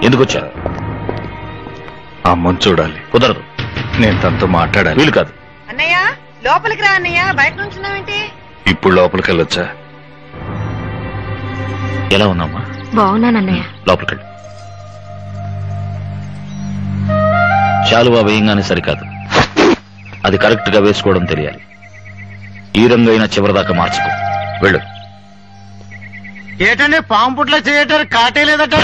ఎందుకు వచ్చారు? అమ్మని చూడాలి. కుదరదు, నేను తనతో మాట్లాడాలి. వీలు కాదు. అన్నయ్య లోపలికి రా అన్నయ్య, బయట నుంచున్నావేంటి? ఇప్పుడు లోపలికి వెళ్ళొచ్చా? ఎలా ఉన్నామ్మా? బాగున్నానన్నయ్య. లోపలికెళ్ళు. శాలువా వేయంగానే సరికాదు, అది కరెక్ట్ గా వేసుకోవడం తెలియాలి. ఈ రంగు అయినా చివరిదాకా మార్చుకో. వెళ్ళు. ఏటండి పాము పుట్లో చేయటానికి కాటేలేదట.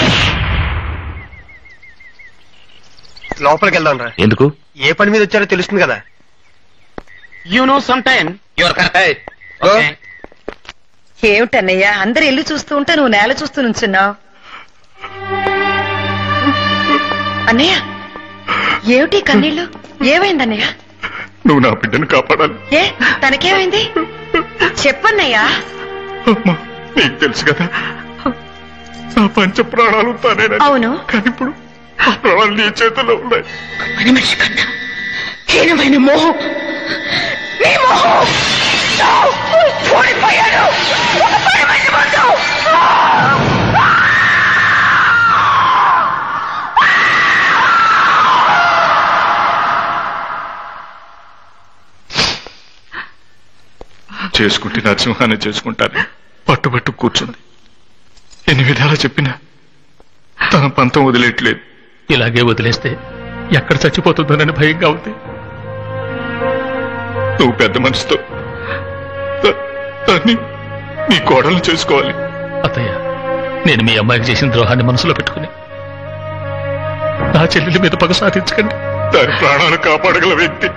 లోపలికి వెళ్దాం రా. ఎందుకు? ఏ పని మీద వచ్చారో తెలుస్తుంది కదా. You know some time your correct. ఏమిటన్నయ్య అందరు ఇల్లు చూస్తూ ఉంటే నువ్వు నేల చూస్తూ నుంచున్నావు. అన్నయ్య ఏమిటి కన్నీళ్ళు? ఏమైందన్నయ్య? నువ్వు నా బిడ్డను కాపాడాలి. ఏ తనకేమైంది చెప్పన్నయ్యా. అమ్మా, నీకు తెలుసు కదా నా పంచ ప్రాణాలు తానే. అవును, కానీ ఇప్పుడు ఆ ప్రాణాలు నీ చేతుల్లో ఉన్నాయి. పని మనిషి కన్నా హీనమైన మోహం, నీ మోహం ఓడిపోయాడు. ఒక పని మనిషి ముందు. చేసుకుంటే నరసింహాన్ని చేసుకుంటాను పట్టుబట్టు కూర్చుంది. ఎన్ని విధాలా చెప్పినా తన పంతం వదిలేట్లేదు. ఇలాగే వదిలేస్తే ఎక్కడ చచ్చిపోతుందోనని భయంగా ఉంది. నువ్వు పెద్ద మనసుతో దాన్ని నీ కోడలు చేసుకోవాలి. అత్తయ్య, నేను మీ అమ్మాయికి చేసిన ద్రోహాన్ని మనసులో పెట్టుకుని నా చెల్లెలి మీద పగ సాధించకండి. దాని ప్రాణాలు కాపాడగల వ్యక్తి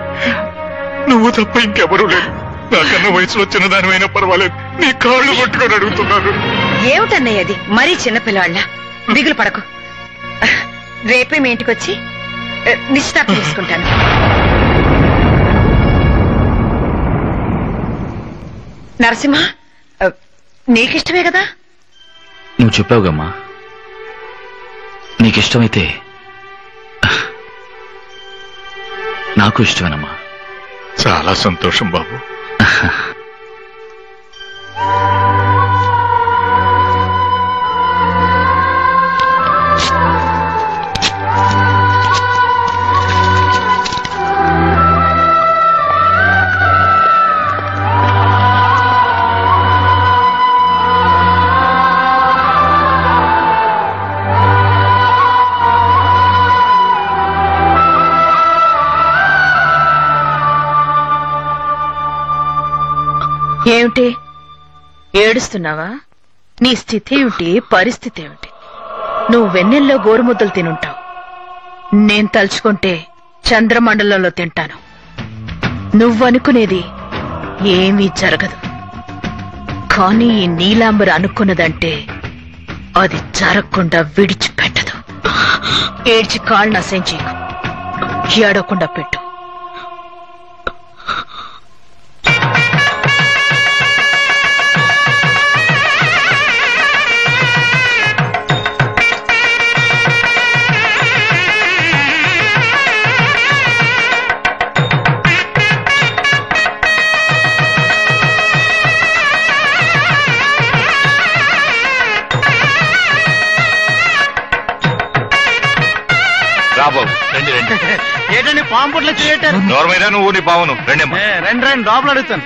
నువ్వు తప్ప ఇంకెవరూ లేదు. నాకన్నా వయసులో చిన్నదానివైనా పర్వాలేదు, నీ కాళ్ళు పట్టుకొని అడుగుతున్నాను. ఏమిటన్నయ్య అది? మరీ చిన్నపిల్లవాళ్ళ దిగులు పడకు. రేపే మీ ఇంటికి వచ్చి నిశ్చితార్థం చేసుకుంటాను. నరసింహ, నీకిష్టమే కదా? నువ్వు చెప్పావుగమ్మా, నీకిష్టమైతే నాకు ఇష్టమేనమ్మా. చాలా సంతోషం బాబు. ఏమిటి ఏడుస్తున్నావా? నీ స్థితి ఏమిటి? పరిస్థితి ఏమిటి? నువ్వు వెన్నెల్లో గోరుముద్దలు తినుంటావు. నేను తలుచుకుంటే చంద్రమండలంలో తింటాను. నువ్వనుకునేది ఏమీ జరగదు. కానీ ఈ నీలాంబర అనుకున్నదంటే అది జరగకుండా విడిచిపెట్టదు. ఏడ్చి కాళ్ళు నశించేకు, ఏడవకుండా పెట్టు. ఏటండి పాము పుట్లో చేయటారు? నోర్మైనా నువ్వు నీ పావును రెండేమ్మా. రండి రండి, లోపల అడుగుతాను.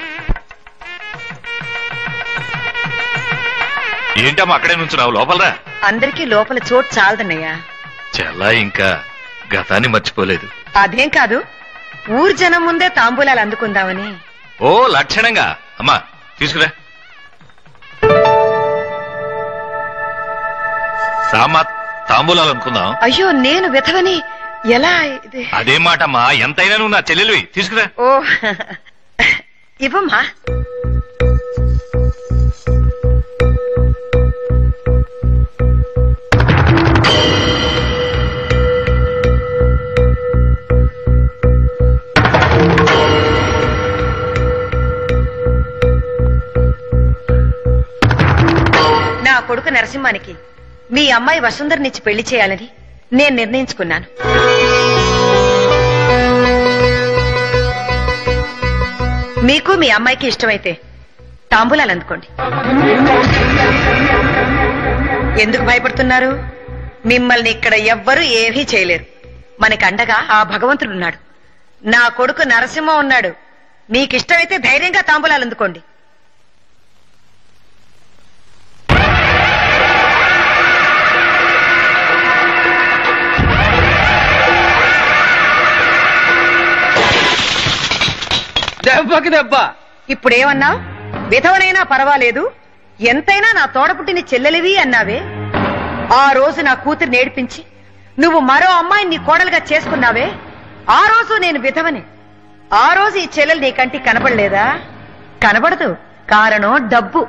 ఏంటమ్మా అక్కడే నుంచున్నావు? లోపలరా. అందరికీ లోపల చోటు చాలదన్నయ్యా. చాలా ఇంకా గతాన్ని మర్చిపోలేదు. అదేం కాదు, ఊరు జనం ముందే తాంబూలాలు అందుకుందామని. ఓ లక్షణంగా. అమ్మా తీసుకురా. సామా తాంబూలాలు అనుకుందాం. అయ్యో, నేను విధవని ఎలా? అదే మాటమ్మా, ఎంతైనా నువ్వు నా చెల్లెలివి. తీసుకురా. ఓ ఇవ్వమ్మా. నా కొడుకు నరసింహానికి మీ అమ్మాయి వసుంధరనిచ్చి పెళ్లి చేయాలని నేను నిర్ణయించుకున్నాను. మీకు మీ అమ్మాయికి ఇష్టమైతే తాంబూలాలు అందుకోండి. ఎందుకు భయపడుతున్నారు? మిమ్మల్ని ఇక్కడ ఎవ్వరూ ఏమీ చేయలేరు. మనకి అండగా ఆ భగవంతుడున్నాడు. నా కొడుకు నరసింహ ఉన్నాడు. మీకిష్టమైతే ధైర్యంగా తాంబూలాలు అందుకోండి. దెబ్బకి దెబ్బ. ఇప్పుడేమన్నావు? విధవనైనా పర్వాలేదు, ఎంతైనా నా తోడపుట్టిన చెల్లెలివి అన్నావే. ఆ రోజు నా కూతురు నేర్పించి నువ్వు మరో అమ్మాయిని నీ కోడలుగా చేసుకున్నావే, ఆ రోజు నేను విధవని. ఆ రోజు ఈ చెల్లెలు నీ కంటికి కనబడలేదా? కనబడదు. కారణం డబ్బు.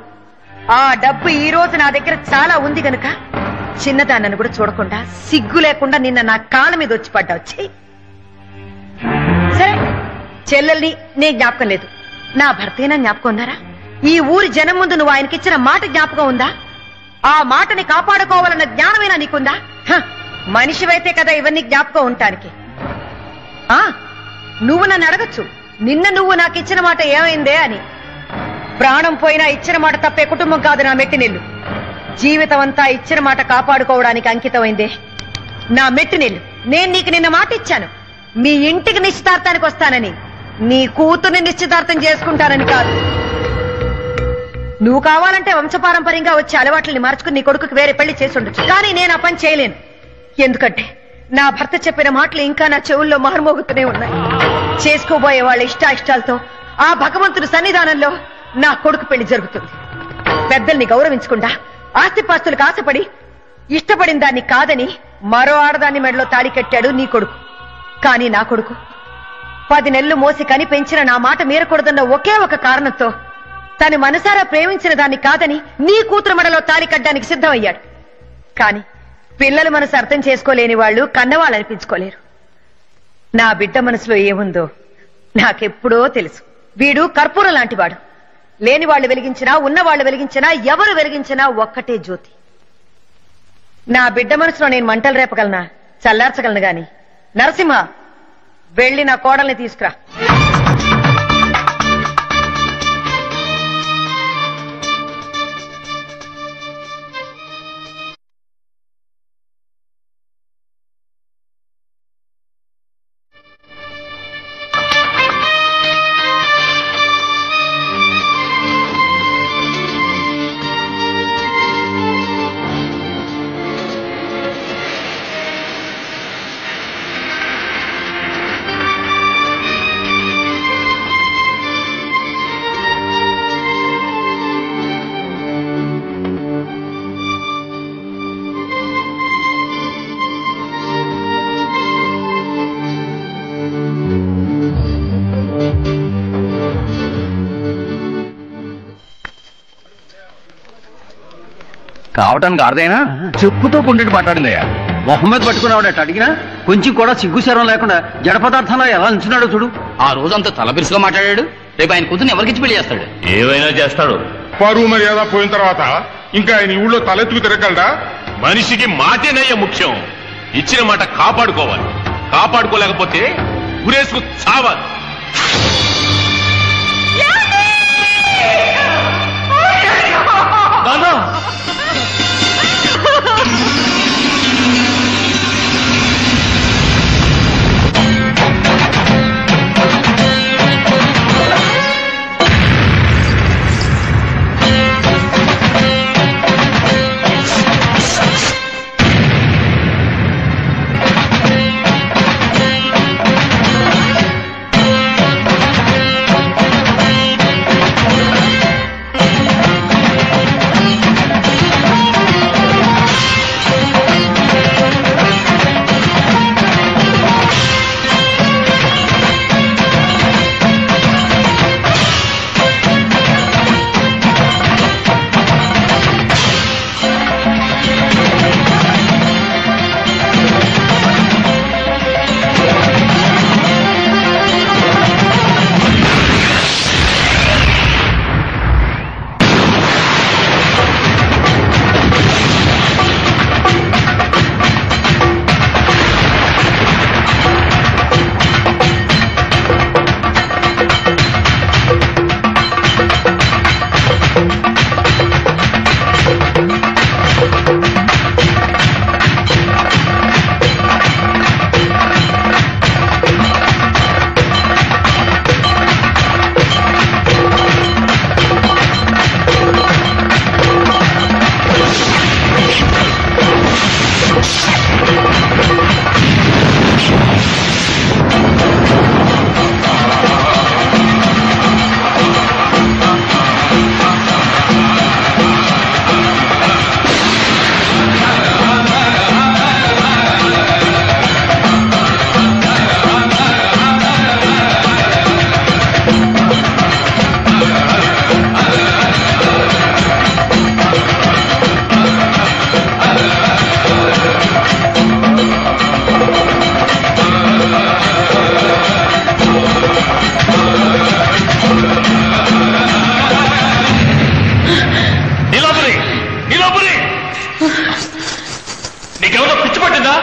ఆ డబ్బు ఈ రోజు నా దగ్గర చాలా ఉంది గనుక చిన్నదాన్నను కూడా చూడకుండా సిగ్గు లేకుండా నిన్న నా కాళ్ళ మీద వచ్చి పడ్డావు. చెయ్యి. సరే, చెల్లెల్ని నీ జ్ఞాపకం లేదు, నా భర్తేనా జ్ఞాపకం ఉన్నారా? ఈ ఊరి జనం ముందు నువ్వు ఆయనకిచ్చిన మాట జ్ఞాపకం ఉందా? ఆ మాటని కాపాడుకోవాలన్న జ్ఞానమైనా నీకుందా? మనిషివైతే కదా ఇవన్నీ జ్ఞాపకం ఉండటానికి. నువ్వు నన్ను అడగచ్చు, నిన్న నువ్వు నాకు ఇచ్చిన మాట ఏమైందే అని. ప్రాణం పోయినా ఇచ్చిన మాట తప్పే కుటుంబం కాదు నా మెట్టినిల్లు. జీవితం అంతా ఇచ్చిన మాట కాపాడుకోవడానికి అంకితమైందే నా మెట్టినిల్లు. నేను నీకు నిన్న మాట ఇచ్చాను, మీ ఇంటికి నిశ్చితార్థానికి వస్తానని, నీ కూతుర్ని నిశ్చితార్థం చేసుకుంటానని కాదు. నువ్వు కావాలంటే వంశపారంపర్యంగా వచ్చే అలవాట్లని మార్చుకుని నీ కొడుకుకి వేరే పెళ్లి చేసి ఉండొచ్చు, కానీ నేను ఆ పని చేయలేను. ఎందుకంటే నా భర్త చెప్పిన మాటలు ఇంకా నా చెవుల్లో మారుమోగుతూనే ఉన్నాయి. చేసుకోబోయే వాళ్ళ ఇష్టాయిష్టాలతో ఆ భగవంతుడి సన్నిధానంలో నా కొడుకు పెళ్లి జరుగుతుంది. పెద్దల్ని గౌరవించకుండా ఆస్తిపాస్తులకు ఆశపడి ఇష్టపడిన దాన్ని కాదని మరో ఆడదాన్ని మెడలో తాళి కట్టాడు నీ కొడుకు. కానీ నా కొడుకు 10 నెలలు మోసి కని పెంచిన నా మాట మీరకూడదన్న ఒకే ఒక కారణంతో తను మనసారా ప్రేమించిన దాన్ని కాదని నీ కూతురు మెడలో తాళి కట్టడానికి సిద్ధమయ్యాడు. కాని పిల్లల మనసు అర్థం చేసుకోలేని వాళ్ళు కన్నవాళ్ళు అనిపించుకోలేరు. నా బిడ్డ మనసులో ఏముందో నాకెప్పుడో తెలుసు. వీడు కర్పూరం లాంటివాడు. లేని వాళ్ళు వెలిగించినా ఉన్నవాళ్లు వెలిగించినా ఎవరు వెలిగించినా ఒక్కటే జ్యోతి. నా బిడ్డ మనసులో నేను మంటలు రేపగలనా, చల్లార్చగలను గాని. నరసింహ, వెళ్లి నా కోడల్ని తీసుకురా. కావటానికి అర్థమైనా చెప్పుతో కొండటి మాట్లాడిందయ్యా. మొహం మీద పట్టుకున్నావాడట అడిగినా కొంచెం కూడా సిగ్గుశరం లేకుండా జడ పదార్థంలో ఎలా ఉంచున్నాడో చూడు. ఆ రోజంతా తలబిరుసుగా మాట్లాడాడు. రేపు ఆయన కూతుర్ని ఎవరికిచ్చి పెళ్లి చేస్తాడు? ఏమైనా చేస్తాడు. పరువు మర్యాద పోయిన తర్వాత ఇంకా ఆయన ఊళ్ళో తలెత్తుకు తిరగలడా? మనిషికి మాటేనయ్య ముఖ్యం. ఇచ్చిన మాట కాపాడుకోవాలి. కాపాడుకోలేకపోతే ఉరేసుకు చావాలి. నీకేమన్నా పిచ్చి పట్టిందా?